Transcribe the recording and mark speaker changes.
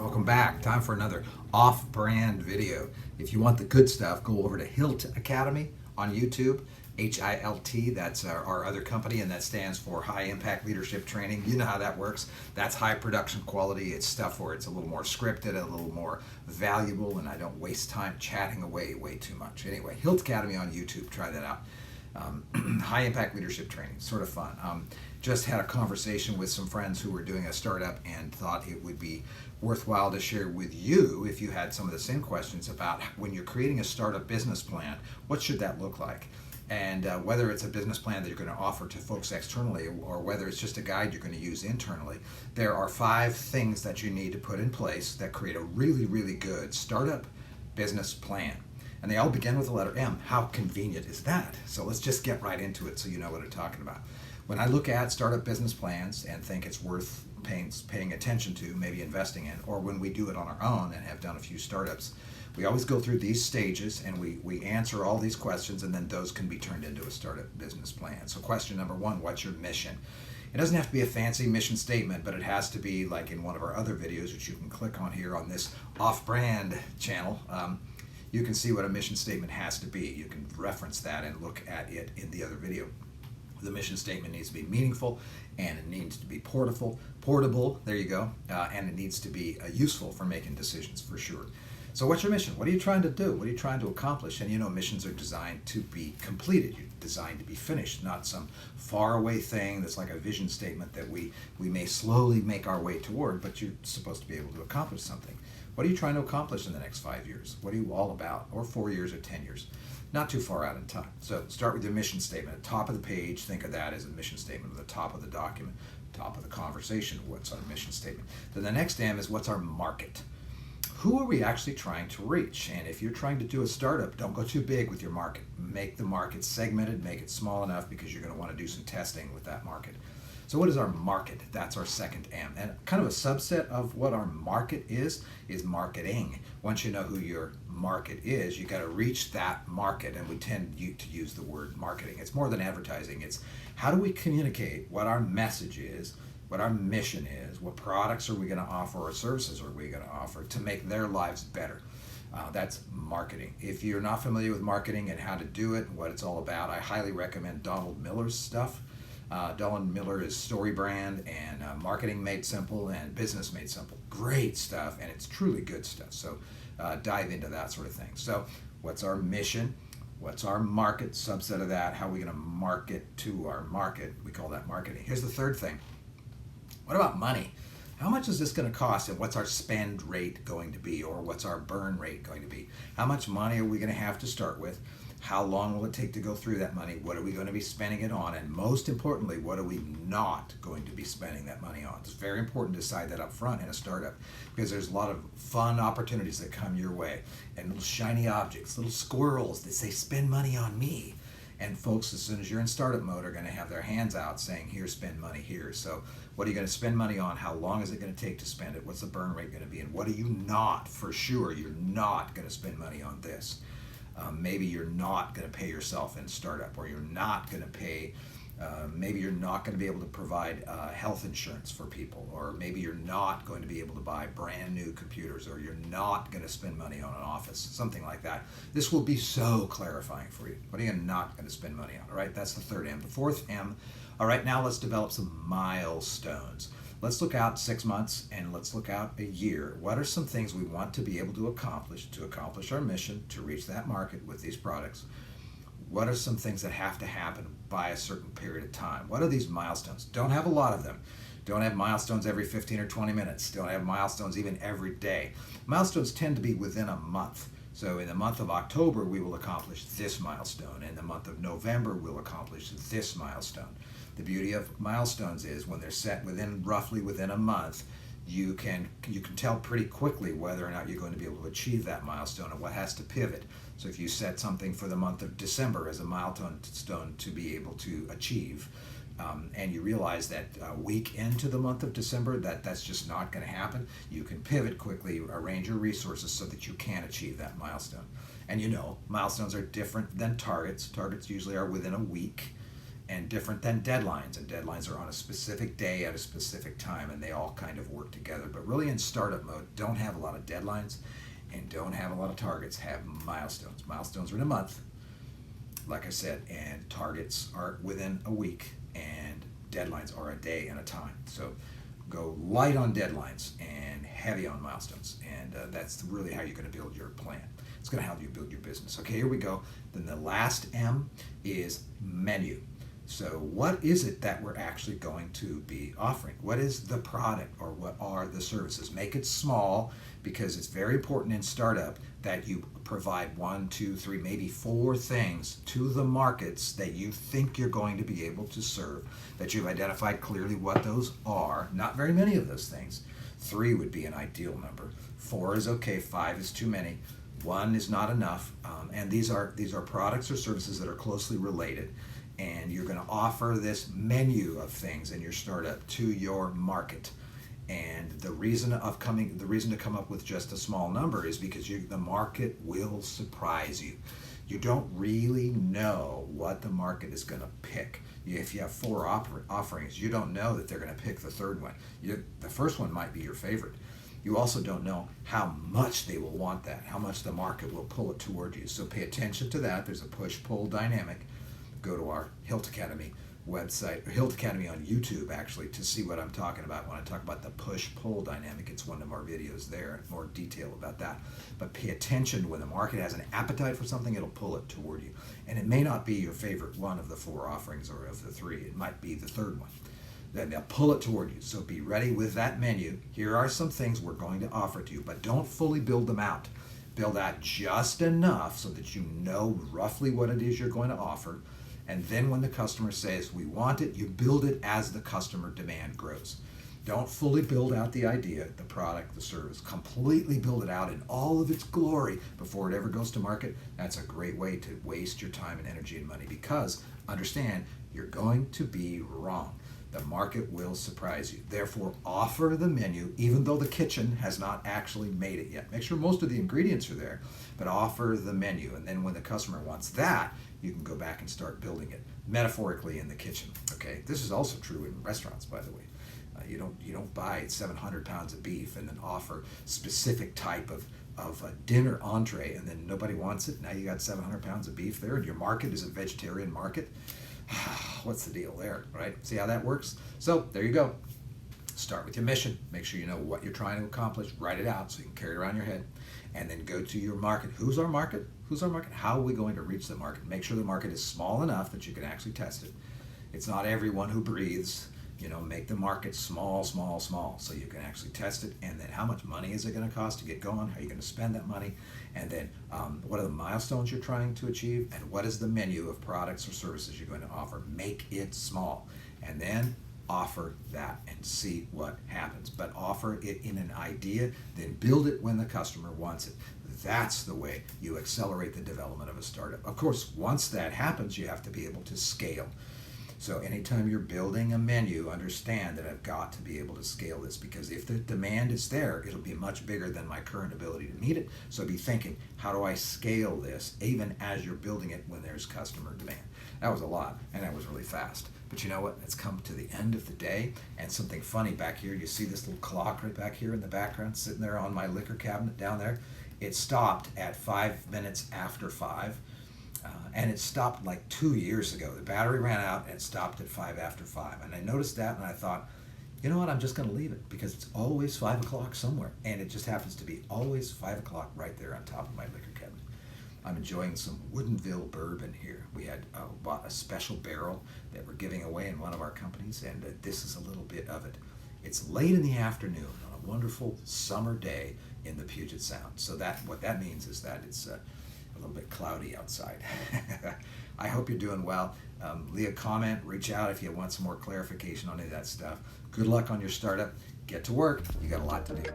Speaker 1: Welcome back. Time for another off-brand video. If you want the good stuff, go over to Hilt Academy on YouTube. HILT, that's our other company, and that stands for High Impact Leadership Training. You know how that works. That's high production quality. It's stuff where it's a little more scripted, a little more valuable, and I don't waste time chatting away way too much. Anyway, Hilt Academy on YouTube. Try that out. High Impact Leadership Training. Sort of fun. Just had a conversation with some friends who were doing a startup and thought it would be worthwhile to share with you if you had some of the same questions about when you're creating a startup business plan, what should that look like? And whether it's a business plan that you're going to offer to folks externally or whether it's just a guide you're going to use internally, there are 5 things that you need to put in place that create a really, really good startup business plan. And they all begin with the letter M. How convenient is that? So let's just get right into it so you know what I'm talking about. When I look at startup business plans and think it's worth paying attention to, maybe investing in, or when we do it on our own and have done a few startups, we always go through these stages and we answer all these questions, and then those can be turned into a startup business plan. So question number 1, what's your mission? It doesn't have to be a fancy mission statement, but it has to be like in one of our other videos, which you can click on here on this off-brand channel. You can see what a mission statement has to be. You can reference that and look at it in the other video. The mission statement needs to be meaningful, and it needs to be portable, there you go, and it needs to be useful for making decisions for sure. So what's your mission? What are you trying to do? What are you trying to accomplish? And you know, missions are designed to be completed. You're designed to be finished, not some faraway thing that's like a vision statement that we may slowly make our way toward, but you're supposed to be able to accomplish something. What are you trying to accomplish in the next 5 years? What are you all about? Or 4 years or 10 years? Not too far out in time. So start with your mission statement. At the top of the page, think of that as a mission statement. At the top of the document, top of the conversation, what's our mission statement? Then the next M is what's our market? Who are we actually trying to reach? And if you're trying to do a startup, don't go too big with your market. Make the market segmented, make it small enough because you're going to want to do some testing with that market. So what is our market? That's our second M. And kind of a subset of what our market is marketing. Once you know who your market is, you got to reach that market, and we tend to use the word marketing. It's more than advertising. It's how do we communicate what our message is, what our mission is, what products are we going to offer or services are we going to offer to make their lives better. That's marketing. If you're not familiar with marketing and how to do it, what it's all about, I highly recommend Donald Miller's stuff. Donald Miller is Story Brand and Marketing Made Simple and Business Made Simple. Great stuff, and it's truly good stuff. So dive into that sort of thing. So what's our mission? What's our market? Subset of that. How are we going to market to our market? We call that marketing. Here's the third thing. What about money? How much is this going to cost, and what's our spend rate going to be, or what's our burn rate going to be? How much money are we going to have to start with? How long will it take to go through that money? What are we going to be spending it on? And most importantly, what are we not going to be spending that money on? It's very important to decide that up front in a startup because there's a lot of fun opportunities that come your way and little shiny objects, little squirrels that say, spend money on me. And folks, as soon as you're in startup mode, are going to have their hands out saying, here, spend money here. So what are you going to spend money on? How long is it going to take to spend it? What's the burn rate going to be? And what are you not, for sure, you're not going to spend money on this. Maybe you're not going to pay yourself in startup, or you're not going to pay, maybe you're not going to be able to provide health insurance for people, or maybe you're not going to be able to buy brand new computers, or you're not going to spend money on an office, something like that. This will be so clarifying for you. What are you not going to spend money on? All right, that's the third M. The fourth M, all right, now let's develop some milestones. Let's look out 6 months and let's look out a year. What are some things we want to be able to accomplish our mission, to reach that market with these products? What are some things that have to happen by a certain period of time? What are these milestones? Don't have a lot of them. Don't have milestones every 15 or 20 minutes. Don't have milestones even every day. Milestones tend to be within a month. So in the month of October, we will accomplish this milestone. In the month of November, we'll accomplish this milestone. The beauty of milestones is when they're set roughly within a month, you can tell pretty quickly whether or not you're going to be able to achieve that milestone and what has to pivot. So if you set something for the month of December as a milestone to be able to achieve, and you realize that a week into the month of December that's just not going to happen, you can pivot quickly, arrange your resources so that you can achieve that milestone. And you know, milestones are different than targets. Targets usually are within a week, and different than deadlines. And deadlines are on a specific day at a specific time, and they all kind of work together. But really in startup mode, don't have a lot of deadlines and don't have a lot of targets. Have milestones. Milestones are in a month, like I said, and targets are within a week, and deadlines are a day and a time. So go light on deadlines and heavy on milestones, and that's really how you're going to build your plan. It's going to help you build your business. Okay, here we go. Then the last M is menu. So what is it that we're actually going to be offering? What is the product, or what are the services? Make it small, because it's very important in startup that you provide 1, 2, 3, maybe 4 things to the markets that you think you're going to be able to serve, that you've identified clearly what those are. Not very many of those things. 3 would be an ideal number. 4 is okay. 5 is too many. 1 is not enough. And these are products or services that are closely related. And you're going to offer this menu of things in your startup to your market. And the reason to come up with just a small number is because the market will surprise you. You don't really know what the market is going to pick. If you have 4 offerings, you don't know that they're going to pick the third one. The first one might be your favorite. You also don't know how much they will want that, how much the market will pull it toward you. So pay attention to that. There's a push-pull dynamic. Go to our Hilt Academy website, or Hilt Academy on YouTube, actually, to see what I'm talking about when I talk about the push-pull dynamic. It's one of our videos there, more detail about that. But pay attention. When the market has an appetite for something, it'll pull it toward you. And it may not be your favorite one of the 4 offerings or of the 3. It might be the third one. Then they'll pull it toward you. So be ready with that menu. Here are some things we're going to offer to you, but don't fully build them out. Build out just enough so that you know roughly what it is you're going to offer. And then when the customer says, we want it, you build it as the customer demand grows. Don't fully build out the idea, the product, the service. Completely build it out in all of its glory before it ever goes to market. That's a great way to waste your time and energy and money, because understand, you're going to be wrong. The market will surprise you. Therefore, offer the menu, even though the kitchen has not actually made it yet. Make sure most of the ingredients are there, but offer the menu. And then when the customer wants that, you can go back and start building it metaphorically in the kitchen. Okay, this is also true in restaurants, by the way. You don't buy 700 pounds of beef and then offer specific type of a dinner entree, and then nobody wants it. Now you got 700 pounds of beef there, and your market is a vegetarian market. What's the deal there, right? See how that works? So there you go. Start with your mission. Make sure you know what you're trying to accomplish. Write it out so you can carry it around your head. And then go to your market. Who's our market? Who's our market? How are we going to reach the market? Make sure the market is small enough that you can actually test it. It's not everyone who breathes. Make the market small, small, small, so you can actually test it. And then how much money is it going to cost to get going? How are you going to spend that money? And then what are the milestones you're trying to achieve? And what is the menu of products or services you're going to offer? Make it small. And then offer that and see what happens. But offer it in an idea, then build it when the customer wants it. That's the way you accelerate the development of a startup. Of course, once that happens, you have to be able to scale. So anytime you're building a menu, understand that I've got to be able to scale this, because if the demand is there, it'll be much bigger than my current ability to meet it. So be thinking, how do I scale this even as you're building it when there's customer demand? That was a lot, and that was really fast. But you know what? It's come to the end of the day, and something funny back here. You see this little clock right back here in the background sitting there on my liquor cabinet down there? It stopped at 5 minutes after 5. And it stopped like 2 years ago. The battery ran out and it stopped at 5 after 5. And I noticed that and I thought, you know what, I'm just going to leave it, because it's always 5 o'clock somewhere. And it just happens to be always 5 o'clock right there on top of my liquor cabinet. I'm enjoying some Woodinville bourbon here. We had bought a special barrel that we're giving away in one of our companies, and this is a little bit of it. It's late in the afternoon on a wonderful summer day in the Puget Sound. So what that means is that it's a little bit cloudy outside. I hope you're doing well. Leave a comment, reach out if you want some more clarification on any of that stuff. Good luck on your startup. Get to work. You got a lot to do.